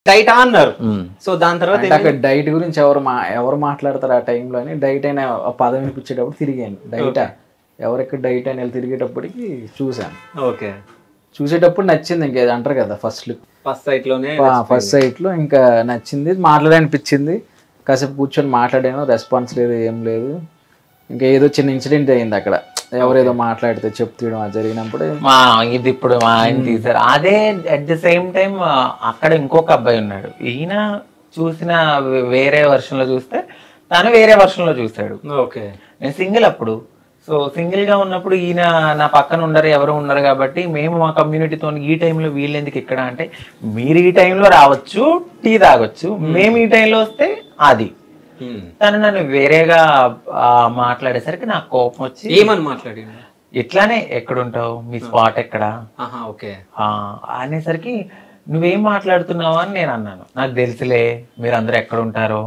Diet అన్నారు. So దాని తర్వాత అక్కడ డైట్ గురించి ఎవరు మాట్లాడతారు ఆ టైంలో అని డైట్ అయిన పదం వినిపించేటప్పుడు తిరిగాను. డైటా ఎవరెక్కడ డైట్ అని తిరిగేటప్పటికి చూసాను. ఓకే, చూసేటప్పుడు నచ్చింది. ఇంకా అంటారు కదా ఫస్ట్ సైట్ లో ఇంకా నచ్చింది, మాట్లాడనిపించింది. కాసేపు కూర్చొని మాట్లాడాను, రెస్పాన్స్ లేదు, ఏం లేదు. ఇంకా ఏదో చిన్న ఇన్సిడెంట్ అయింది అక్కడ, ఎవరేదో మాట్లాడితే చెప్తూయడం అది జరిగినప్పుడు ఇది ఇప్పుడు మా ఆయన తీశారు. అదే అట్ ద సేమ్ టైం అక్కడ ఇంకొక అబ్బాయి ఉన్నాడు. ఈయన చూసిన వేరే వర్షన్ లో చూస్తే తను వేరే వర్షన్ లో చూసాడు. ఓకే, నేను సింగిల్ అప్పుడు. సో సింగిల్ గా ఉన్నప్పుడు ఈయన నా పక్కన ఉండరు, ఎవరు ఉండరు కాబట్టి మేము మా కమ్యూనిటీతో ఈ టైంలో వీళ్ళు ఎందుకు ఇక్కడ అంటే, మీరు ఈ టైంలో రావచ్చు, టీ తాగొచ్చు, మేము ఈ టైంలో వస్తే అది. తను నన్ను వేరేగా మాట్లాడేసరికి నాకు కోపం వచ్చి, ఏమని మాట్లాడి ఇట్లానే ఎక్కడుంటావు, మీ స్పాట్ ఎక్కడ అనేసరికి నువ్వేం మాట్లాడుతున్నావు అని నేను అన్నాను. నాకు తెలుసులే మీరు అందరూ ఎక్కడ ఉంటారో.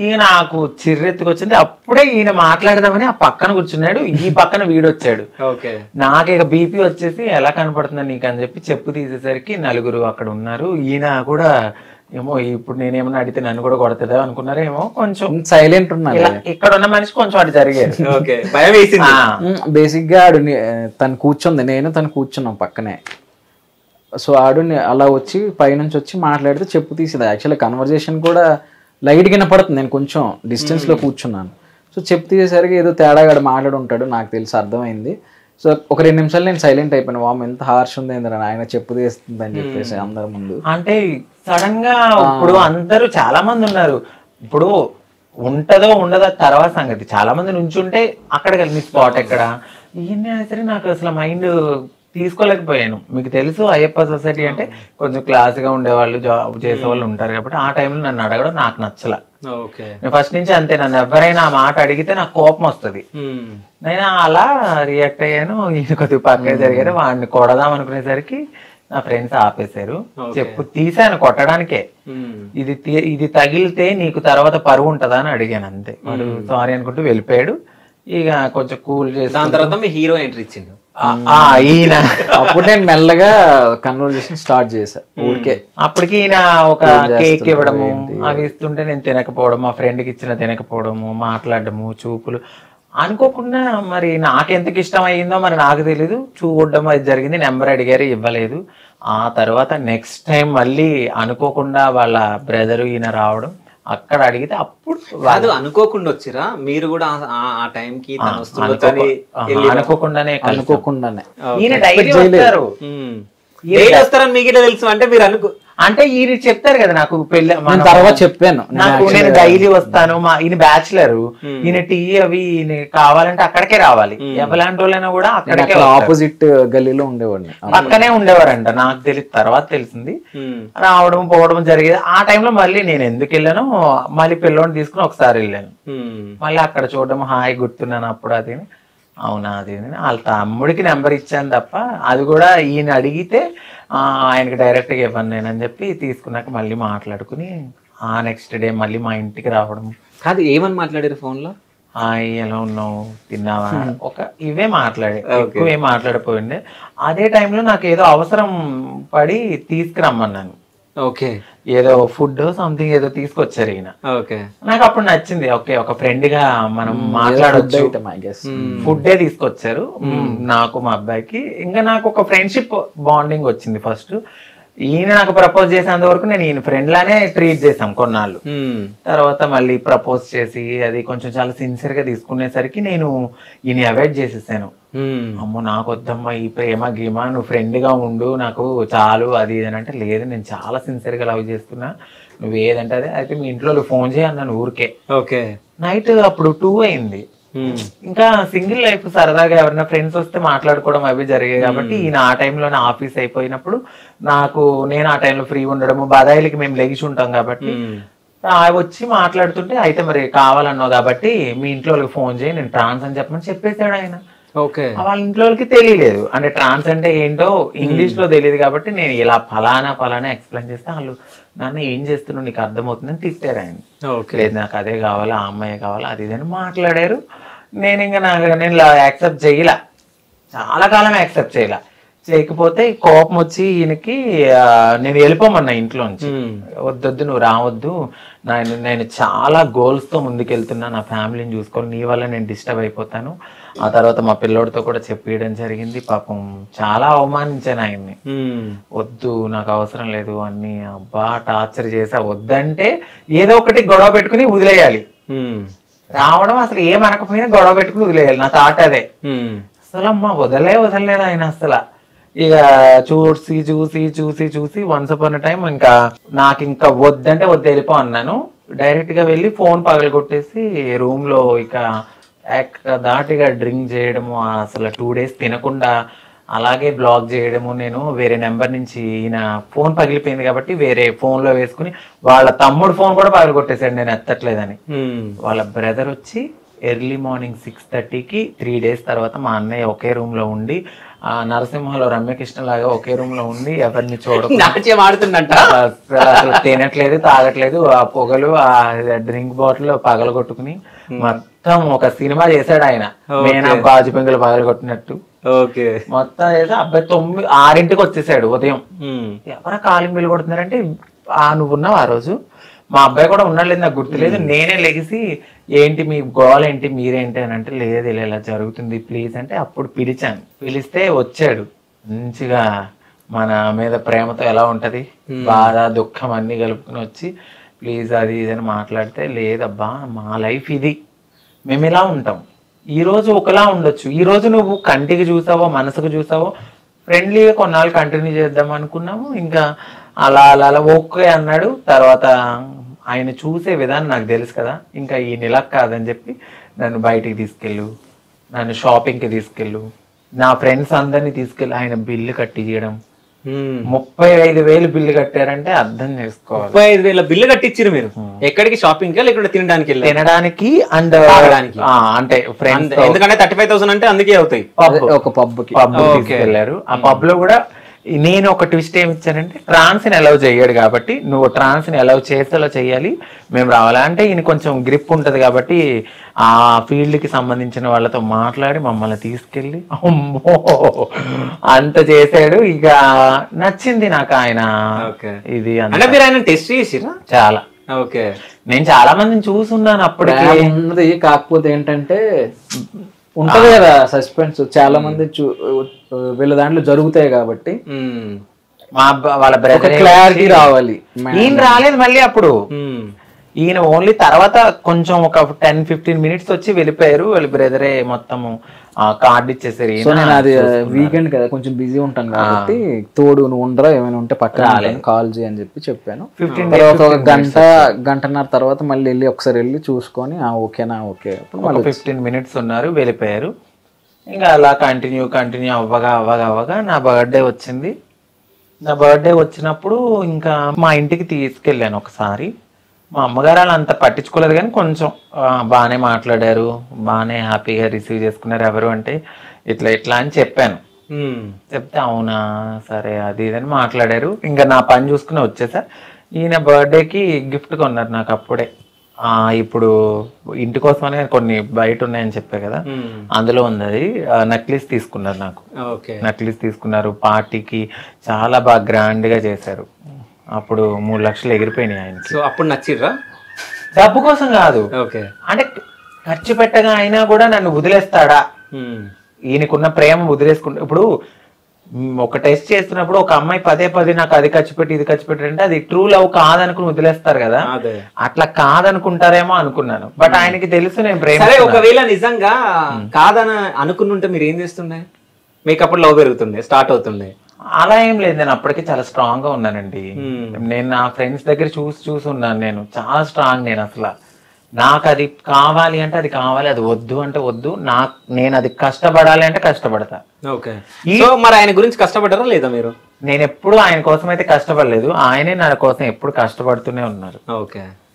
ఈయన నాకు చిర్రెత్తుకొచ్చింది. అప్పుడే ఈయన మాట్లాడదామని ఆ పక్కన కూర్చున్నాడు, ఈ పక్కన వీడొచ్చాడు. నాకు ఇక బీపీ వచ్చేసి ఎలా కనపడుతుందా నీకు అని చెప్పి చెప్పు తీసేసరికి నలుగురు అక్కడ ఉన్నారు. ఈయన కూడా ఏమో ఇప్పుడు నేనేమన్నా అడిగితే నన్ను కూడా కొడతాదా అనుకున్నారేమో, కొంచెం సైలెంట్ ఉన్నారు. ఇక్కడ ఉన్న మనిషి కొంచెం అటు జరిగేది. బేసిక్ గా ఆడు తను కూర్చుంది, నేను తను కూర్చున్నాం పక్కనే. సో ఆడు అలా వచ్చి పైనుంచి వచ్చి మాట్లాడితే చెప్పు తీసేది. యాక్చువల్లీ కన్వర్జేషన్ కూడా లైట్ గా పడుతుంది, నేను కొంచెం డిస్టెన్స్ లో కూర్చున్నాను. సో చెప్పు తీసేసరికి ఏదో తేడాగాడు మాట్లాడి ఉంటాడు, నాకు తెలిసి అర్థమైంది. సో ఒక 2 నిమిషాలు నేను సైలెంట్ అయిపోయాను. వామ్ ఎంత హార్ష్ ఉంది ఆయన చెప్పు తీస్తుంది అని చెప్పేసి అందరి ముందు. అంటే సడన్ గా ఇప్పుడు అందరూ చాలా మంది ఉన్నారు. ఇప్పుడు ఉంటదో ఉండదో తర్వాత సంగతి. చాలా మంది నుంచుంటే అక్కడ కలిసి స్పాట్ ఎక్కడ ఈయన సరే నాకు అసలు మైండ్ తీసుకోలేకపోయాను. మీకు తెలుసు అయ్యప్ప సొసైటీ అంటే కొంచెం క్లాస్ గా ఉండేవాళ్ళు, జాబ్ చేసే వాళ్ళు ఉంటారు కాబట్టి ఆ టైంలో నన్ను అడగడం నాకు నచ్చల. నేను ఫస్ట్ నుంచి అంతే, నన్ను ఎవరైనా ఆ మాట అడిగితే నాకు కోపం వస్తుంది. నేను అలా రియాక్ట్ అయ్యాను. ఈయన కొద్దిగా పక్కన జరిగారు, వాడిని కొడదాం అనుకునేసరికి నా ఫ్రెండ్స్ ఆపేశారు. చెప్పు తీసాను కొట్టడానికే. ఇది తగిలితే నీకు తర్వాత పరువు ఉంటదా అని అడిగాను, అంతే. వాడు సారీ అనుకుంటూ వెళ్ళిపోయాడు. ఇక కొంచెం కూల్ చేసి దాని తర్వాత మీ హీరో ఎంట్రీ ఇచ్చిండు. ఈయన అప్పుడు నేను మెల్లగా కన్వర్జేషన్ స్టార్ట్ చేశా ఊరికే. అప్పటికి ఈయన ఒక కేక్ ఇవ్వడము అవి ఇస్తుంటే నేను తినకపోవడం, మా ఫ్రెండ్కి ఇచ్చిన తినకపోవడము, మాట్లాడడము, చూపులు అనుకోకుండా మరి నాకెంతకు ఇష్టం అయ్యిందో మరి నాకు తెలీదు. చూడడం అది జరిగింది, నెంబర్ అడిగారు, ఇవ్వలేదు. ఆ తర్వాత నెక్స్ట్ టైం మళ్ళీ అనుకోకుండా వాళ్ళ బ్రదరు ఈయన రావడం, అక్కడ అడిగితే అప్పుడు కాదు అనుకోకుండా వచ్చిరా మీరు కూడా ఆ టైం కి అనుకోకుండానే ఈయన డైలీ వస్తారని మీకు తెలుసు అంటే మీరు అంటే ఈయన చెప్తారు కదా నాకు పెళ్లి తర్వాత చెప్పాను, నాకు నేను డైలీ వస్తాను. ఈయన బ్యాచులర్, ఈయన టీ అవి కావాలంటే అక్కడికే రావాలి. ఎవలాంటి వాళ్ళైనా కూడా అక్కడికే ఆపోజిట్ గల్లీలో ఉండేవాడిని, పక్కనే ఉండేవారంట. నాకు తెలియదు, తర్వాత తెలిసింది. రావడం పోవడం జరిగేది. ఆ టైంలో మళ్ళీ నేను ఎందుకు వెళ్ళాను, మళ్ళీ పిల్లోని తీసుకుని ఒకసారి వెళ్ళాను. మళ్ళీ అక్కడ చూడడం, హాయ్ గుర్తున్నాను అప్పుడు అది. అవునా అది వాళ్ళ తమ్ముడికి నెంబర్ ఇచ్చాను తప్ప, అది కూడా ఈయన అడిగితే ఆయనకి డైరెక్ట్ గా ఇవ్వను నేను అని చెప్పి తీసుకున్నాక మళ్ళీ మాట్లాడుకుని ఆ నెక్స్ట్ డే మళ్ళీ మా ఇంటికి రావడం. కాదు ఏమని మాట్లాడారు ఫోన్ లో? హాయ్ ఎలా ఉన్నావు, తిన్నావా, ఇవే మాట్లాడే, ఎక్కువ ఏం మాట్లాడిపోయిండే. అదే టైంలో నాకు ఏదో అవసరం పడి తీసుకురమ్మన్నాను. ఓకే, ఏదో ఫుడ్ సంథింగ్ ఏదో తీసుకొచ్చారు ఈయన. ఓకే, నాకు అప్పుడు నచ్చింది. ఓకే, ఒక ఫ్రెండ్ గా మనం మాట్లాడొచ్చు. ఫుడ్డే తీసుకొచ్చారు నాకు, మా అబ్బాయికి. ఇంకా నాకు ఒక ఫ్రెండ్షిప్ బాండింగ్ వచ్చింది. ఫస్ట్ ఈయన నాకు ప్రపోజ్ చేసేంత వరకు నేను ఈయన ఫ్రెండ్ లానే ట్రీట్ చేసాం కొన్నాళ్ళు. తర్వాత మళ్ళీ ప్రపోజ్ చేసి అది కొంచెం చాలా సిన్సియర్ గా తీసుకునేసరికి నేను ఈయన అవాయిడ్ చేసేసాను. అమ్మో నాకు వద్దమ్మా ఈ ప్రేమ గీమా, నువ్వు ఫ్రెండ్ గా ఉండు, నాకు చాలు అది ఇది అంటే, లేదు నేను చాలా సిన్సియర్ గా లవ్ చేస్తున్నా, నువ్వు ఏదంటే అదే. అయితే మీ ఇంట్లో ఫోన్ చేయన్నాను ఊరికే. ఓకే, నైట్ అప్పుడు 2 అయింది. ఇంకా సింగిల్ లైఫ్ సరదాగా ఎవరైనా ఫ్రెండ్స్ వస్తే మాట్లాడుకోవడం అవి జరిగాయి కాబట్టి ఈయన ఆ టైంలోనే ఆఫీస్ అయిపోయినప్పుడు నేను ఆ టైంలో ఫ్రీ ఉండడము, బదాయిలకి మేము లెగిసి ఉంటాం కాబట్టి వచ్చి మాట్లాడుతుంటే, అయితే మరి కావాలన్నావు కాబట్టి మీ ఇంట్లో వాళ్ళకి ఫోన్ చేయి, నేను ట్రాన్స్ అని చెప్పమని చెప్పేశాడు ఆయన. ఓకే, వాళ్ళ ఇంట్లో వాళ్ళకి తెలియలేదు, అంటే ట్రాన్స్ అంటే ఏంటో ఇంగ్లీష్ లో తెలియదు కాబట్టి నేను ఇలా ఫలానా ఎక్స్ప్లెయిన్ చేస్తే వాళ్ళు నాన్న ఏం చేస్తున్నావు నీకు అర్థమవుతుందని తిట్టారు ఆయన. లేదు నాకు అదే కావాలా, ఆ అమ్మాయి కావాలా, అది ఇదని మాట్లాడారు. నేను ఇంకా నేను యాక్సెప్ట్ చేయలా, చాలా కాలం యాక్సెప్ట్ చేయలా. చేయకపోతే కోపం వచ్చి ఈయనకి నేను వెళ్ళిపోమన్నా ఇంట్లో నుంచి. వద్దొద్దు, నువ్వు రావద్దు, నేను చాలా గోల్స్ తో ముందుకెళ్తున్నా, నా ఫ్యామిలీని చూసుకోవాలి, నీ వల్ల నేను డిస్టర్బ్ అయిపోతాను. ఆ తర్వాత మా పిల్లోడితో కూడా చెప్పేయడం జరిగింది. పాపం చాలా అవమానించాను ఆయన్ని. వద్దు, నాకు అవసరం లేదు అన్ని, అబ్బా టార్చర్ చేసా. వద్దంటే ఏదో ఒకటి గొడవ పెట్టుకుని వదిలేయాలి. రావడం అసలు ఏమనకపోయినా గొడవ పెట్టుకుని వదిలేయాలి. నా థాట్ అదే. అసలు అమ్మ వదలలేదు ఆయన అసలు. ఇక చూసి చూసి చూసి చూసి వన్స్ అపాన్ టైం ఇంకా నాకు ఇంకా వద్దంటే వద్దు వెళ్ళిపో అన్నాను. డైరెక్ట్ గా వెళ్ళి ఫోన్ పగలగొట్టేసి రూమ్ లో ఇక దాటిగా డ్రింక్ చేయడము, అసలు 2 days తినకుండా అలాగే బ్లాక్ చేయడము. నేను వేరే నెంబర్ నుంచి, ఈయన ఫోన్ పగిలిపోయింది కాబట్టి వేరే ఫోన్ లో వేసుకుని, వాళ్ళ తమ్ముడు ఫోన్ కూడా పగలగొట్టేసాడు నేను ఎత్తట్లేదని. వాళ్ళ బ్రదర్ వచ్చి ఎర్లీ మార్నింగ్ 6:30కి 3 days తర్వాత మా అన్నయ్య ఒకే రూమ్ లో ఉండి, ఆ నరసింహలో రమ్యకృష్ణ లాగా ఒకే రూమ్ లో ఉండి ఎవరిని ఆడుతుందంట. అసలు తినట్లేదు, తాగట్లేదు. ఆ పొగలు, ఆ డ్రింక్ బాటిల్ పగలగొట్టుకుని మొత్తం ఒక సినిమా చేశాడు ఆయన. మేనా గాజు పెంకులు పగలగొట్టినట్టు మొత్తం చేసి అబ్బాయి 6ంటికి వచ్చేసాడు ఉదయం. ఎవరా కాలింగ్ బిల్లు కొడుతున్నారంటే, నువ్వు ఉన్నావు ఆ రోజు? మా అబ్బాయి కూడా ఉన్నాడు, నాకు గుర్తులేదు. నేనే లెగిసి ఏంటి మీ గోల్ ఏంటి, మీరేంటి అని అంటే, లేదు ఇలా జరుగుతుంది ప్లీజ్ అంటే, అప్పుడు పిలిచాను. పిలిస్తే వచ్చాడు. మంచిగా మన మీద ప్రేమతో ఎలా ఉంటది, బాధ దుఃఖం అన్ని కలుపుకుని వచ్చి ప్లీజ్ అది ఇది అని మాట్లాడితే, లేదబ్బా మా లైఫ్ ఇది, మేము ఇలా ఉంటాం. ఈ రోజు ఒకలా ఉండొచ్చు, ఈ రోజు నువ్వు కంటికి చూసావో మనసుకు చూసావో, ఫ్రెండ్లీగా కొన్నాళ్ళు కంటిన్యూ చేద్దాం అనుకున్నాము. ఇంకా అలా అలా అలా ఓకే అన్నాడు. తర్వాత ఆయన చూసే విధానం నాకు తెలుసు కదా, ఇంకా ఈ నెల కాదని చెప్పి నన్ను బయటికి తీసుకెళ్ళు, నన్ను షాపింగ్కి తీసుకెళ్ళు, నా ఫ్రెండ్స్ అందరినీ తీసుకెళ్ళి ఆయన బిల్లు కట్టించడం. 35,000 బిల్లు కట్టారంటే అర్థం చేసుకోవాలి. 35,000 బిల్లు కట్టించారు మీరు? ఎక్కడికి? షాపింగ్ కి లేకుంటే తినడానికి? తినడానికి అండ్ అంటే ఫ్రెండ్స్. ఎందుకంటే 35,000 అంటే అందుకే అవుతాయి. ఒక పబ్ తీసుకెళ్లారు. ఆ పబ్ లో కూడా నేను ఒక ట్విస్ట్ ఏమి ఇచ్చానంటే, ట్రాన్స్ ని అలౌ చేయడు కాబట్టి నువ్వు ట్రాన్స్ ని అలౌ చేసేలా చెయ్యాలి, మేము రావాలి అంటే. ఈయన కొంచెం గ్రిప్ ఉంటది కాబట్టి ఆ ఫీల్డ్ కి సంబంధించిన వాళ్ళతో మాట్లాడి మమ్మల్ని తీసుకెళ్ళి అమ్మో అంత చేశాడు. ఇక నచ్చింది నాకు ఆయన ఇది. మీరు ఆయన టెస్ట్ చేసిరా? చాలా. ఓకే, నేను చాలా మందిని చూసున్నాను అప్పటికి ఉన్నది. కాకపోతే ఏంటంటే ఉంటది కదా సస్పెన్స్, చాలా మంది వీళ్ళ దాంట్లో జరుగుతాయి కాబట్టి వాళ్ళ బ్రదర్ క్లారిటీ రావాలి. ఈయన రాలేదు మళ్ళీ అప్పుడు. ఈయన ఓన్లీ తర్వాత కొంచెం ఒక 10-15 minutes వచ్చి వెళ్ళిపోయారు. వాళ్ళ బ్రదరే మొత్తము కార్డు ఇచ్చేసారు. నేను అది వీకెండ్ కదా కొంచెం బిజీ ఉంటాను కాబట్టి, తోడు నువ్వు ఉండరా ఏమైనా ఉంటే పక్కన కాల్ చేయి అని చెప్పాను. తర్వాత ఒక గంటన్నర తర్వాత మళ్ళీ వెళ్ళి ఒకసారి వెళ్ళి చూసుకొని ఓకేనా ఓకే 15 minutes ఉన్నారు, వెళ్ళిపోయారు. ఇంకా అలా కంటిన్యూ అవ్వగా నా బర్త్డే వచ్చింది. నా బర్త్డే వచ్చినప్పుడు ఇంకా మా ఇంటికి తీసుకెళ్ళాను ఒకసారి. మా అమ్మగారు అలా అంత పట్టించుకోలేదు కానీ కొంచెం బాగానే మాట్లాడారు, బాగానే హ్యాపీగా రిసీవ్ చేసుకున్నారు. ఎవరు అంటే ఇట్లా అని చెప్పాను. చెప్తే అవునా సరే అది ఇదని మాట్లాడారు. ఇంకా నా పని చూసుకుని వచ్చేసా. ఈయన బర్త్డేకి గిఫ్ట్ కొన్నారు నాకు అప్పుడే. ఇప్పుడు ఇంటి కోసమనే కొన్ని బయట ఉన్నాయని చెప్పా కదా, అందులో ఉంది అది. నక్లీస్ తీసుకున్నారు నాకు. నక్లీస్ తీసుకున్నారు. పార్టీకి చాలా బాగా గ్రాండ్ గా చేశారు. అప్పుడు 3 లక్షలు ఎగిరిపోయినాయి ఆయనకి. సో అప్పుడు నచ్చిర్రా? డబ్బు కోసం కాదు, అంటే ఖర్చు పెట్టగా అయినా కూడా నన్ను వదిలేస్తాడా, ఈయనకున్న ప్రేమ వదిలేసుకుంటా. ఇప్పుడు ఒక టెస్ట్ చేస్తున్నప్పుడు ఒక అమ్మాయి పదే నాకు అది ఖర్చు పెట్టి ఇది ఖర్చు పెట్టి అంటే అది ట్రూ లవ్ కాదనుకుని వదిలేస్తారు కదా, అట్లా కాదనుకుంటారేమో అనుకున్నాను. బట్ ఆయనకి తెలుసు నేను ప్రేమ. ఒకవేళ నిజంగా కాదని అనుకుని మీరు ఏం చేస్తుండే? మీకు అప్పుడు లవ్ పెరుగుతుండే, స్టార్ట్ అవుతుండే? అలా ఏం లేదు, నేను అప్పటికే చాలా స్ట్రాంగ్ గా ఉన్నానండి. నేను నా ఫ్రెండ్స్ దగ్గర చూసి ఉన్నాను. నేను చాలా స్ట్రాంగ్. నేను అసలు నాకు అది కావాలి అంటే అది కావాలి, అది వద్దు అంటే వద్దు. నేను అది కష్టపడాలి అంటే కష్టపడతా. మరి ఆయన గురించి కష్టపడ్డారా లేదా మీరు? నేను ఎప్పుడు ఆయన కోసం అయితే కష్టపడలేదు, ఆయనే నా కోసం ఎప్పుడు కష్టపడుతూనే ఉన్నారు.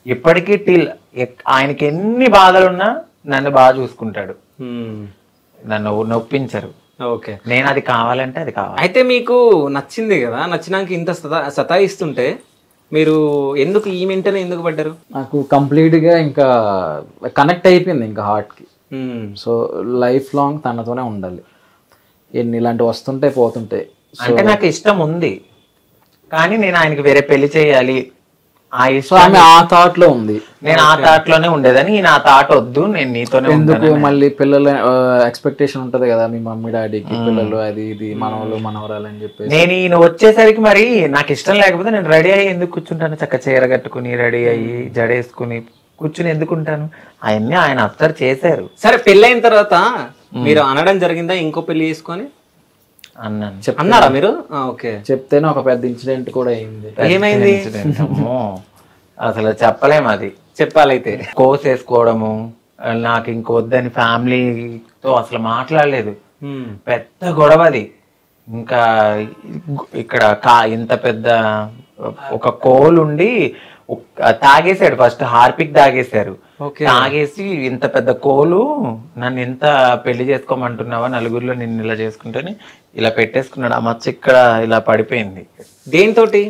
ఇప్పటికీ ఆయనకి ఎన్ని బాధలున్నా నన్ను బాగా చూసుకుంటాడు, నన్ను నొప్పించరు. నేను అది కావాలంటే అది కావాలి. అయితే మీకు నచ్చింది కదా, నచ్చినాక ఇంత సతాయిస్తుంటే మీరు ఎందుకు ఈ వెంటనే ఎందుకు పడ్డారు? నాకు కంప్లీట్ గా ఇంకా కనెక్ట్ అయిపోయింది ఇంకా హార్ట్ కి. సో లైఫ్ లాంగ్ తనతోనే ఉండాలి. ఎన్ని ఇలాంటివి వస్తుంటాయి పోతుంటాయి. అంటే నాకు ఇష్టం ఉంది, కానీ నేను ఆయనకి వేరే పెళ్లి చేయాలి ఆ సో ఇష్టం, ఆమె ఆ థాట్ లో ఉంది. నేను ఆ థాట్ లోనే ఉండేదని, నా థాట్ వద్దు, నేను నీతోనే ఎందుకు ఉంటాను. మళ్ళీ పిల్లల ఎక్స్పెక్టేషన్ ఉంటది కదా మీ మమ్మీ డాడీకి, పిల్లలు అది ఇది మనవలు మనవరాలు అని చెప్పేసి. నేను ఈయన వచ్చేసరికి మరి నాకు ఇష్టం లేకపోతే నేను రెడీ అయ్యి ఎందుకు కూర్చుంటాను? చక్క చీర కట్టుకుని రెడీ అయ్యి జడేసుకుని కూర్చుని ఎందుకుంటాను? అవన్నీ ఆయన అబ్జర్వ్ చేశారు. సరే పెళ్ళైన తర్వాత మీరు అనడం జరిగిందా ఇంకో పెళ్లి చేసుకొని? అన్నాను. అన్నారా మీరు? ఓకే. చెప్తేనే ఒక పెద్ద ఇన్సిడెంట్ కూడా అయింది. ఏమైంది? అమ్మో, అసలు చెప్పలేము. అది చెప్పాలైతే కోసేసుకోవడము, నాకు ఇంకొద్దని ఫ్యామిలీతో అసలు మాట్లాడలేదు. పెద్ద గొడవ అది. ఇంకా ఇక్కడ ఇంత పెద్ద ఒక కోల్ ఉండి తాగేశాడు. First Harpic తాగేశారు. తాగేసి ఇంత పెద్ద కోలు, నన్ను ఎంత పెళ్లి చేసుకోమంటున్నావా, నలుగురిలో నిన్ను ఇలా చేసుకుంటేనే ఇలా పెట్టేసుకున్నాడు. ఆ మచ్చ ఇక్కడ ఇలా పడిపోయింది. దేనితోటి?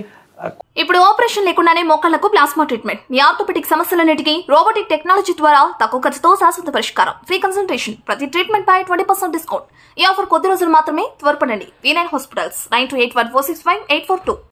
ఇప్పుడు ఆపరేషన్ లేకుండానే మోకాళ్లకు ప్లాస్మా ట్రీట్మెంట్. మీ ఆర్థోపెటిక్ సమస్యలన్నిటికీ రోబోటిక్ టెక్నాలజీ ద్వారా తక్కువ ఖర్చుతో శాశ్వత పరిష్కారం. Free consultation. ప్రతి ట్రీట్మెంట్ పై 20% డిస్కౌంట్. ఈ ఆఫర్ కొద్ది రోజులు మాత్రమే. త్వరపడండి. V9 hospitals 9281465842.